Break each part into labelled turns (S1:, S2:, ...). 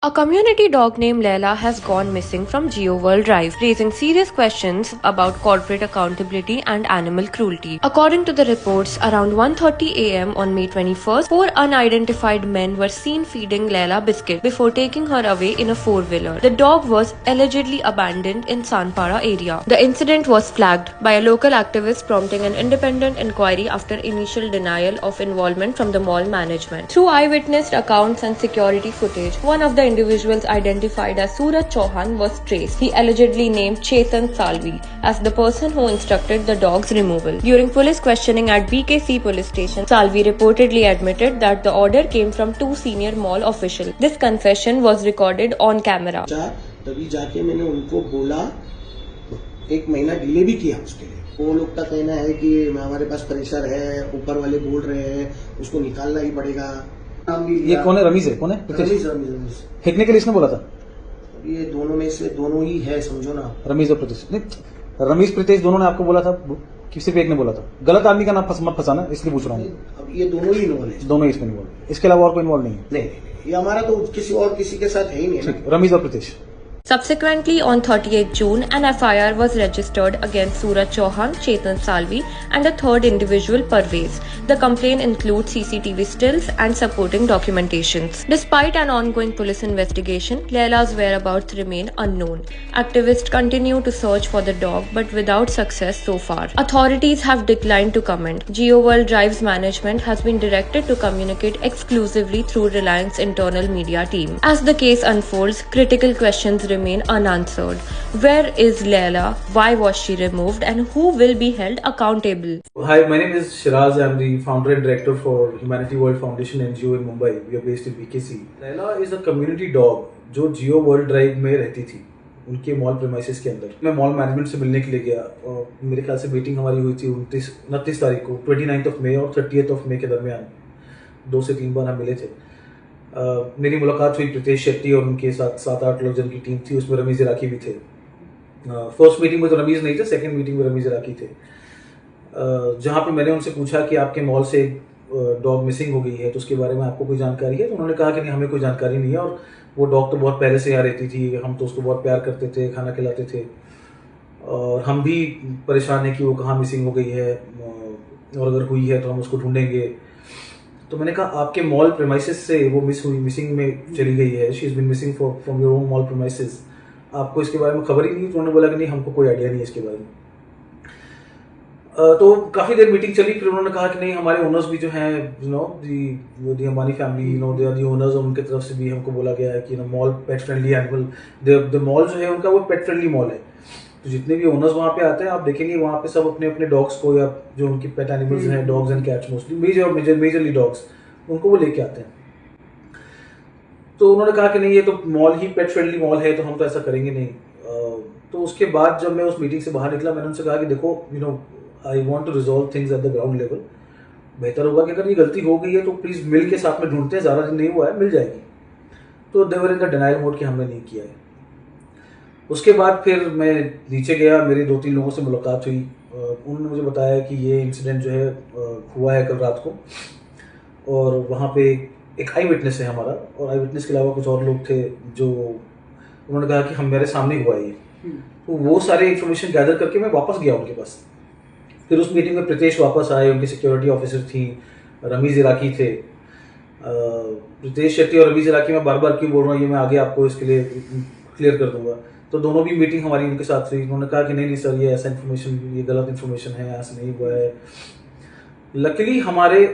S1: A community dog named Leila has gone missing from GeoWorld Drive, raising serious questions about corporate accountability and animal cruelty. According to the reports, around 1:30 a.m. on May 21st, four unidentified men were seen feeding Leila biscuit before taking her away in a four-wheeler. The dog was allegedly abandoned in Sanpara area. The incident was flagged by a local activist, prompting an independent inquiry after initial denial of involvement from the mall management. Through eyewitness accounts and security footage, one of the individuals identified as Suraj Chauhan was traced. He allegedly named Chetan Salvi as the person who instructed the dog's removal. During police questioning at BKC police station, Salvi reportedly admitted that the order came from two senior mall officials. This confession was recorded on camera.
S2: तभी जाके मैंने उनको बोला, एक महीना delay भी किया उसके लिए। वो लोग का कहना है कि हमारे पास प्रेशर है, ऊपर वाले बोल रहे हैं, उसको निकालना ही पड़ेगा।
S3: ये कौन है? रमीज है? कौन है?
S2: रमीज
S3: फेंकने के लिए इसने बोला था?
S2: ये दोनों में से दोनों ही है, समझो ना।
S3: रमीज और प्रीतेश नहीं, रमीज प्रीतेश दोनों ने आपको बोला था कि सिर्फ एक ने बोला था? गलत आदमी का नाम मत फंसाना, इसलिए पूछ रहा हूँ।
S2: अब ये दोनों ही इन्वॉल्व है।
S3: दोनों ही इसमें इन्वॉल्व है, इसके अलावा और कोई इन्वॉल्व नहीं है?
S2: नहीं, ये हमारा तो किसी और किसी के साथ है ही नहीं।
S3: ठीक, रमीज और Pritesh.
S1: Subsequently, on 38 June, an FIR was registered against Suraj Chauhan, Chetan Salvi, and a third individual, Parvez. The complaint includes CCTV stills and supporting documentations. Despite an ongoing police investigation, Leila's whereabouts remain unknown. Activists continue to search for the dog, but without success so far. Authorities have declined to comment. GeoWorld Drive's management has been directed to communicate exclusively through Reliance internal media team. As the case unfolds, critical questions remain unanswered. Where is Leila? Why was she removed? And who will be held accountable?
S4: Hi, my name is Shiraz. I'm the founder and director for Humanity World Foundation NGO in Mumbai. We are based in BKC. Leila is a community dog जो जियो world drive में रहती थी, उनके mall premises के अंदर। मैं mall management से मिलने के लिए गया और मेरे ख्याल से मीटिंग हमारी हुई थी 29 तारीख को, 29 मई और 30 मई के दरमियान 2 से 3 बार हम मिले थे। मेरी मुलाकात हुई प्रीतेश शेट्टी और उनके साथ 7-8 लोग जिनकी टीम थी, उसमें रमीज इराकी भी थे। फर्स्ट मीटिंग में तो रमीज नहीं थे, सेकंड मीटिंग में रमीज इराकी थे। जहाँ पे मैंने उनसे पूछा कि आपके मॉल से डॉग मिसिंग हो गई है, तो उसके बारे में आपको कोई जानकारी है? तो उन्होंने कहा कि नहीं, हमें कोई जानकारी नहीं है, और वो डॉग तो बहुत पहले से यहाँ रहती थी, हम तो उसको बहुत प्यार करते थे, खाना खिलाते थे, और हम भी परेशान हैं कि वो कहाँ मिसिंग हो गई है, और अगर हुई है तो हम उसको ढूंढेंगे। तो मैंने कहा आपके मॉल प्रेमाइसेस से वो मिसिंग में चली गई है, she is been missing from your own mall premises, आपको इसके बारे में खबर ही नहीं? तो उन्होंने बोला कि नहीं, हमको कोई आइडिया नहीं है इसके बारे में। तो काफ़ी देर मीटिंग चली, फिर उन्होंने कहा कि नहीं, हमारे ओनर्स भी जो हैं, the Ambani family, they are the owners, और उनकी तरफ से भी हमको बोला गया है कि mall pet friendly animal, the mall जो है उनका वो पेट फ्रेंडली मॉल है। तो जितने भी ओनर्स वहाँ पे आते हैं, आप देखेंगे वहाँ पे सब अपने अपने डॉग्स को, या जो उनके पेट एनिमल्स हैं, dogs and cats, mostly majorly dogs, उनको वो लेके आते हैं। तो उन्होंने कहा कि नहीं, ये तो मॉल ही पेट फ्रेंडली मॉल है, तो हम तो ऐसा करेंगे नहीं। तो उसके बाद जब मैं उस मीटिंग से बाहर निकला, मैंने उनसे कहा कि देखो, I want to resolve things at the ground level. बेहतर होगा कि अगर ये गलती हो गई है तो प्लीज़ मिल के साथ में ढूंढते हैं, ज़्यादा दिन नहीं हुआ है, मिल जाएगी। तो देवर इन द डिनाइल मोड कि हमने नहीं किया है। उसके बाद फिर मैं नीचे गया, मेरी 2-3 लोगों से मुलाकात हुई। उन्होंने मुझे बताया कि ये इंसिडेंट जो है हुआ है कल रात को, और वहाँ पे एक आई विटनेस है हमारा, और आई विटनेस के अलावा कुछ और लोग थे जो उन्होंने कहा कि हम मेरे सामने हुआ है ये। तो वो सारे इन्फॉर्मेशन गैदर करके मैं वापस गया उनके पास। फिर उस मीटिंग में प्रीतेश वापस आए, उनकी सिक्योरिटी ऑफिसर थी, रमीज इराकी थे। प्रीतेश शेट्टी और रमीज इराकी मैं बार बार क्यों बोल रहा हूँ, ये मैं आगे आपको इसके लिए क्लियर कर दूंगा। तो दोनों भी मीटिंग हमारी उनके साथ हुई। उन्होंने कहा कि नहीं सर, ये ऐसा इन्फॉर्मेशन, ये गलत इन्फॉर्मेशन है, ऐसा नहीं हुआ है। लकीली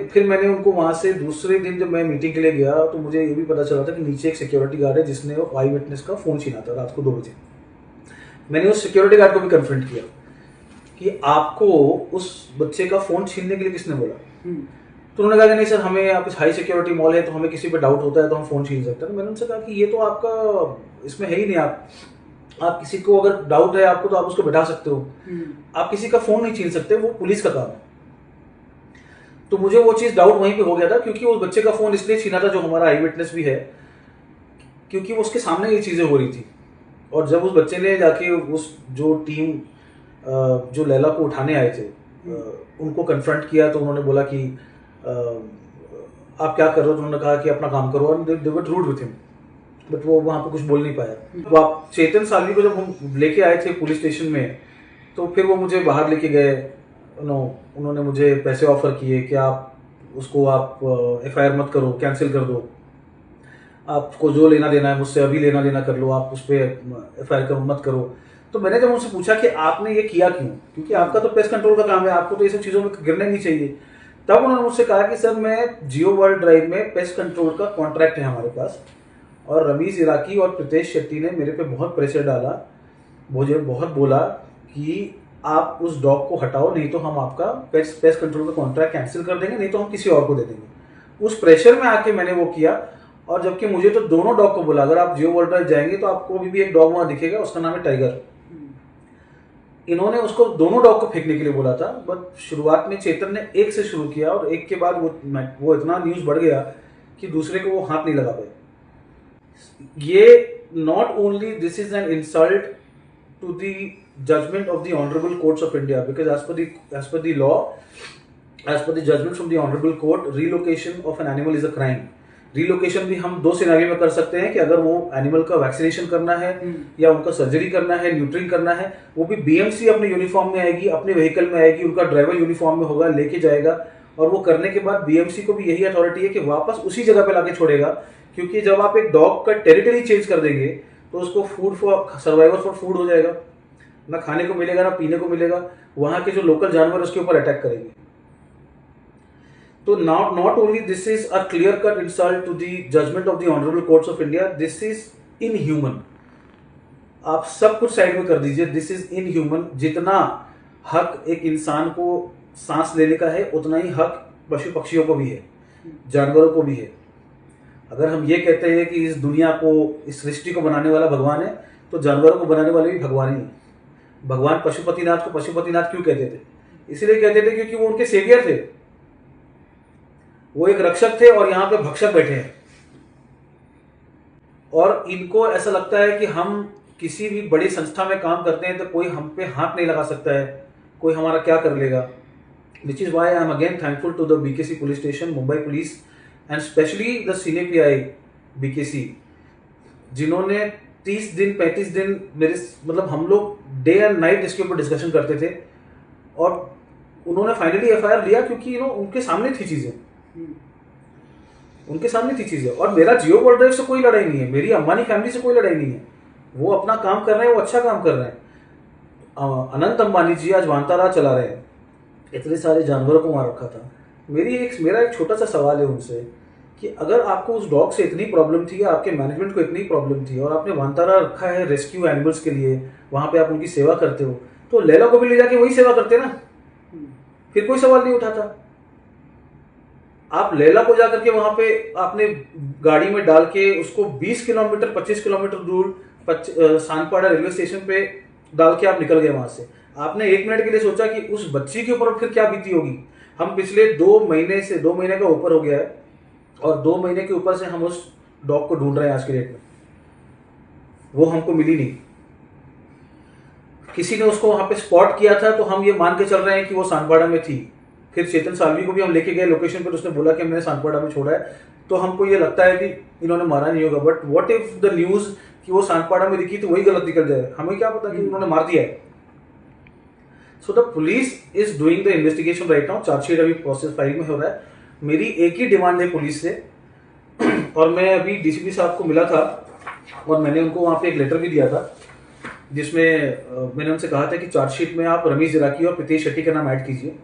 S4: फिर मैंने उनको वहाँ से दूसरे दिन जब मैं मीटिंग के लिए गया, तो मुझे ये भी पता चला था कि नीचे एक सिक्योरिटी गार्ड है जिसने आई विटनेस का फ़ोन छीना था रात को 2 बजे। मैंने उस सिक्योरिटी गार्ड को भी कन्फ्रंट किया कि आपको उस बच्चे का फ़ोन छीनने के लिए किसने बोला? तो उन्होंने कहा कि नहीं सर, हमें आप हाई सिक्योरिटी मॉल है, तो हमें किसी पे डाउट होता है तो हम फ़ोन छीन सकते हैं। तो मैंने उनसे कहा कि ये तो आपका इसमें है ही नहीं, आप किसी को अगर डाउट है आपको, तो आप उसको बैठा सकते हो, आप किसी का फ़ोन नहीं छीन सकते, वो पुलिस का काम है। तो मुझे वो चीज़ डाउट वहीं पे हो गया था, क्योंकि उस बच्चे का फ़ोन इसलिए छीना था, जो हमारा आई विटनेस भी है, क्योंकि वो उसके सामने ये चीज़ें हो रही थी। और जब उस बच्चे ने जाके उस जो टीम जो लैला को उठाने आए थे उनको कन्फ्रंट किया, तो उन्होंने बोला कि आप क्या कर रहे हो? तो उन्होंने कहा कि अपना काम करो, और दे वर रूड विथ हिम। बट वो वहाँ पे कुछ बोल नहीं पाया। वो आप चेतन सालवी को जब हम लेके आए थे पुलिस स्टेशन में, तो फिर वो मुझे बाहर लेके गए। उन्होंने मुझे पैसे ऑफर किए कि आप FIR मत करो, कैंसिल कर दो, आपको जो लेना देना है मुझसे अभी लेना देना कर लो, आप उस पर FIR मत करो। तो मैंने जब उनसे पूछा कि आपने ये किया क्यों, क्योंकि आपका तो पेस्ट कंट्रोल का काम है, आपको तो ये सब चीज़ों में गिरना नहीं चाहिए। तब उन्होंने मुझसे कहा कि सर मैं जियो वर्ल्ड ड्राइव में पेस्ट कंट्रोल का कॉन्ट्रैक्ट है हमारे पास, और रमीज इराकी और प्रीतेश शेट्टी ने मेरे पे बहुत प्रेशर डाला, मुझे बहुत बोला कि आप उस डॉग को हटाओ, नहीं तो हम आपका पेस्ट कंट्रोल का कॉन्ट्रैक्ट कैंसिल कर देंगे, नहीं तो हम किसी और को दे देंगे। उस प्रेशर में आके मैंने वो किया। और जबकि मुझे तो दोनों डॉग को बोला, अगर आप जियो वर्ल्ड ड्राइव जाएंगे तो आपको अभी भी एक डॉग वहां दिखेगा, उसका नाम है टाइगर। इन्होंने उसको दोनों डॉग को फेंकने के लिए बोला था, बट शुरुआत में चेतन ने एक से शुरू किया और एक के बाद वो इतना न्यूज बढ़ गया कि दूसरे को वो हाथ नहीं लगा पाए। ये not only this is an insult to the judgement of the honourable courts of India, because as per the law, as per the judgment from the honorable court, relocation of an animal is a crime. Relocation भी हम 2 scenario में कर सकते हैं कि अगर वो animal का वैक्सीनेशन करना है या उनका सर्जरी करना है, न्यूट्रिंग करना है, वो भी BMC अपने यूनिफॉर्म में आएगी, अपने व्हीकल में आएगी, उनका ड्राइवर यूनिफॉर्म में होगा, लेके जाएगा, और वो करने के बाद BMC को भी यही अथॉरिटी है कि वापस उसी जगह पे लाके छोड़ेगा। क्योंकि जब आप एक डॉग का टेरिटरी चेंज कर देंगे तो उसको food for survival for food हो जाएगा, ना खाने को मिलेगा ना पीने को मिलेगा, वहां के जो लोकल जानवर उसके ऊपर अटैक करेंगे। तो not only this is a clear cut insult to the judgment of the honorable courts of India, this is inhuman. आप सब कुछ साइड में कर दीजिए, this is inhuman। जितना हक एक इंसान को सांस लेने का है उतना ही हक पशु पक्षियों को भी है, जानवरों को भी है। अगर हम ये कहते हैं कि इस दुनिया को, इस सृष्टि को बनाने वाला भगवान है, तो जानवरों को बनाने वाले भी भगवान ही है। भगवान पशुपतिनाथ को पशुपतिनाथ क्यों कहते थे? इसलिए कहते थे क्योंकि वो उनके सेवियर थे, वो एक रक्षक थे और यहाँ पे भक्षक बैठे हैं। और इनको ऐसा लगता है कि हम किसी भी बड़ी संस्था में काम करते हैं तो कोई हम पे हाथ नहीं लगा सकता है, कोई हमारा क्या कर लेगा। Which is why I am again thankful to the BKC police station, Mumbai police, and specially the senior PI BKC, जिन्होंने 30 दिन 35 दिन मेरे, मतलब हम लोग डे एंड नाइट इसके ऊपर डिस्कशन करते थे, और उन्होंने फाइनली FIR लिया क्योंकि उनके सामने थी चीजें, उनके सामने थी चीजें। और मेरा जियो वर्ल्ड ड्राइव से कोई लड़ाई नहीं है, मेरी अंबानी फैमिली से कोई लड़ाई नहीं है, वो अपना काम कर रहे हैं, वो अच्छा काम कर रहे हैं। अनंत अंबानी जी आज वांतारा चला रहे हैं, इतने सारे जानवरों को मार रखा था। मेरा एक छोटा सा सवाल है उनसे कि अगर आपको उस डॉग से इतनी प्रॉब्लम थी, या आपके मैनेजमेंट को इतनी प्रॉब्लम थी, और आपने वांतारा रखा है रेस्क्यू एनिमल्स के लिए, वहां पे आप उनकी सेवा करते हो, तो लैला को भी ले जाके वही सेवा करते ना, फिर कोई सवाल नहीं उठाता। आप लैला को जाकर के वहां पे आपने गाड़ी में डाल के उसको 20 किलोमीटर 25 किलोमीटर दूर सानपाड़ा रेलवे स्टेशन पे डाल के आप निकल गए वहां से। आपने 1 मिनट के लिए सोचा कि उस बच्ची के ऊपर फिर क्या बीती होगी। हम पिछले 2 महीने का ऊपर हो गया है, और 2 महीने के ऊपर से हम उस डॉग को ढूंढ रहे हैं आज के डेट में, वो हमको मिली नहीं। किसी ने उसको वहां पे स्पॉट किया था तो हम ये मान के चल रहे हैं कि वो सानपाड़ा में थी। फिर चेतन सालवी को भी हम लेके गए लोकेशन पर, उसने बोला कि मैंने सानपाड़ा में छोड़ा है, तो हमको ये लगता है कि इन्होंने मारा नहीं होगा। But what if the news कि वो सानपाड़ा में दिखी तो वही गलत निकल जाए, हमें क्या पता कि उन्होंने मार दिया है। So the police is doing the investigation right now, chargesheet अभी प्रोसेस फाइल में हो रहा है। मेरी एक ही डिमांड है पुलिस से, और मैं अभी DCP साहब को मिला था और मैंने उनको वहां पे एक लेटर भी दिया था, जिसमें मैंने उनसे कहा था कि चार्जशीट में आप रमीज इराकी और प्रीतेश शेट्टी का नाम ऐड कीजिए,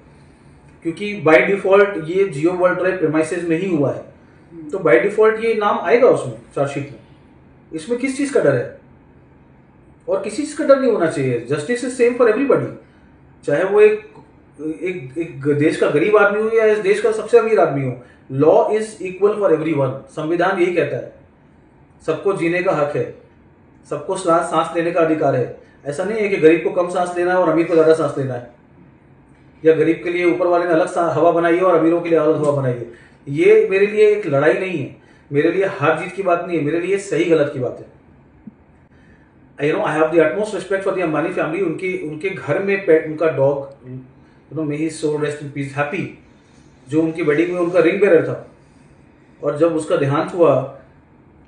S4: क्योंकि बाय डिफॉल्ट ये जियो वर्ल्ड ड्राइव प्रेमाइसेस में ही हुआ है, तो बाय डिफॉल्ट ये नाम आएगा उसमें चार्जशीट में। इसमें किस चीज का डर है? और किसी चीज का डर नहीं होना चाहिए। Justice is same for everybody, चाहे वो एक देश का गरीब आदमी हो या इस देश का सबसे अमीर आदमी हो। Law is equal for everyone, संविधान यही कहता है। सबको जीने का हक है, सबको सांस लेने का अधिकार है। ऐसा नहीं है कि गरीब को कम सांस लेना है और अमीर को ज्यादा सांस लेना है, या गरीब के लिए ऊपर वाले ने अलग हवा बनाई है और अमीरों के लिए अलग हवा बनाई है। ये मेरे लिए एक लड़ाई नहीं है, मेरे लिए हार जीत की बात नहीं है, मेरे लिए सही गलत की बात है। I have the utmost respect for the Ambani family. उनके घर में पेट, उनका dog, may he so rest in peace, happy, जो उनकी वेडिंग में उनका रिंग बेरर था, और जब उसका देहांत हुआ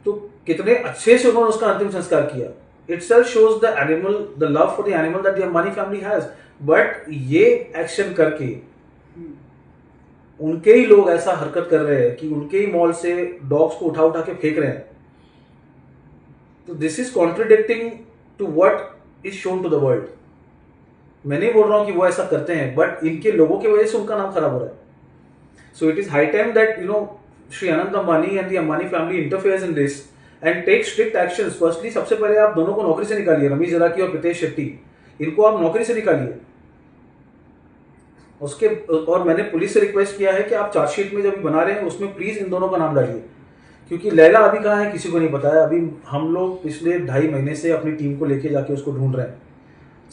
S4: तो कितने अच्छे से उन्होंने उसका अंतिम संस्कार किया. Itself shows the love for the animal that the Ambani family has. But ये एक्शन करके उनके ही लोग ऐसा हरकत कर रहे हैं कि उनके ही मॉल से डॉग्स को उठा उठा के फेंक रहे हैं. तो this is contradicting to what is shown to the world. मैं नहीं बोल रहा हूं कि वो ऐसा करते हैं, बट इनके लोगों की वजह से उनका नाम खराब हो रहा है. So it is high time that Shri Anant Ambani and the Ambani family interferes in this and take strict action. Firstly सबसे पहले आप दोनों को नौकरी से निकालिए, रमीज जराकी और प्रीतेश शेट्टी, इनको आप नौकरी से निकालिए. उसके और मैंने पुलिस से रिक्वेस्ट किया है कि आप चार्जशीट में जब बना रहे हैं उसमें प्लीज इन दोनों का नाम डालिए, क्योंकि लैला अभी कहाँ है किसी को नहीं पता है. अभी हम लोग पिछले 2.5 महीने से अपनी टीम को लेके जाके उसको ढूंढ रहे हैं.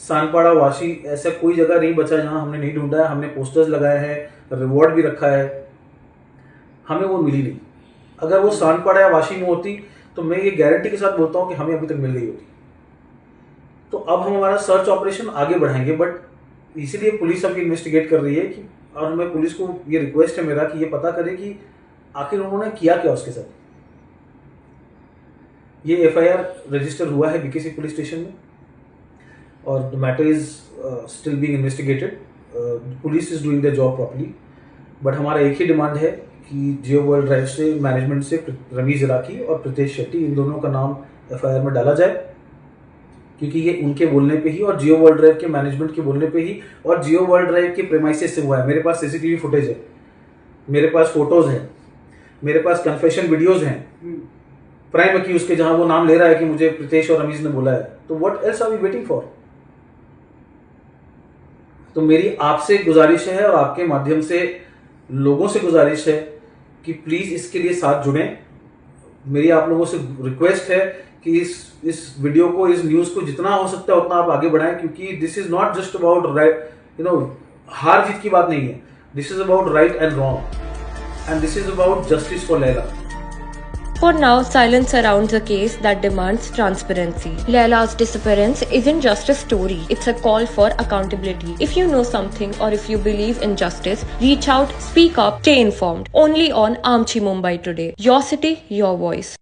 S4: सानपाड़ा, वाशी, ऐसा कोई जगह नहीं बचा जहां हमने नहीं ढूंढा है. हमने पोस्टर्स लगाए हैं, रिवॉर्ड भी रखा है, हमें वो मिली नहीं. अगर वो सानपाड़ा या वाशी में होती तो मैं ये गारंटी के साथ बोलता हूँ कि हमें अभी तक मिल गई होती. तो अब हम हमारा सर्च ऑपरेशन आगे बढ़ाएंगे, बट इसीलिए पुलिस अभी इन्वेस्टिगेट कर रही है कि, और मैं पुलिस को ये रिक्वेस्ट है मेरा कि ये पता करे कि आखिर उन्होंने किया क्या उसके साथ. ये एफआईआर रजिस्टर हुआ है बीकेसी पुलिस स्टेशन में और the matter is still being investigated. Police is doing the job properly. But हमारा एक ही डिमांड है कि जियो वर्ल्ड ड्राइव से मैनेजमेंट से रमीज जराकी और प्रीतेश शेट्टी, इन दोनों का नाम एफआईआर में डाला जाए, क्योंकि ये उनके बोलने पे ही और जियो वर्ल्ड ड्राइव के मैनेजमेंट के बोलने पे ही और जियो वर्ल्ड ड्राइव के प्रेमाइसेस से हुआ है. मेरे पास सीसीटीवी फुटेज है, मेरे पास फोटोज हैं, मेरे पास कन्फेशन वीडियोज हैं प्राइम अक्यूज के, जहां वो नाम ले रहा है कि मुझे प्रीतेश और रमीज ने बोला है. तो what else are we waiting for? तो मेरी आपसे गुजारिश है और आपके माध्यम से लोगों से गुजारिश है कि प्लीज इसके लिए साथ जुड़ें. मेरी आप लोगों से रिक्वेस्ट है कि इस वीडियो को, इस न्यूज को जितना हो सकता है उतना आप आगे बढ़ाएं, क्योंकि this is not just about right, हार जीत की बात नहीं है. This is about right and wrong and this is about justice for Laila.
S1: For now, silence surrounds a case that demands transparency. Laila's disappearance isn't just a story, it's a call for accountability. If you know something or if you believe in justice, reach out, speak up, stay informed. Only on Amchi Mumbai Today. Your city, your voice.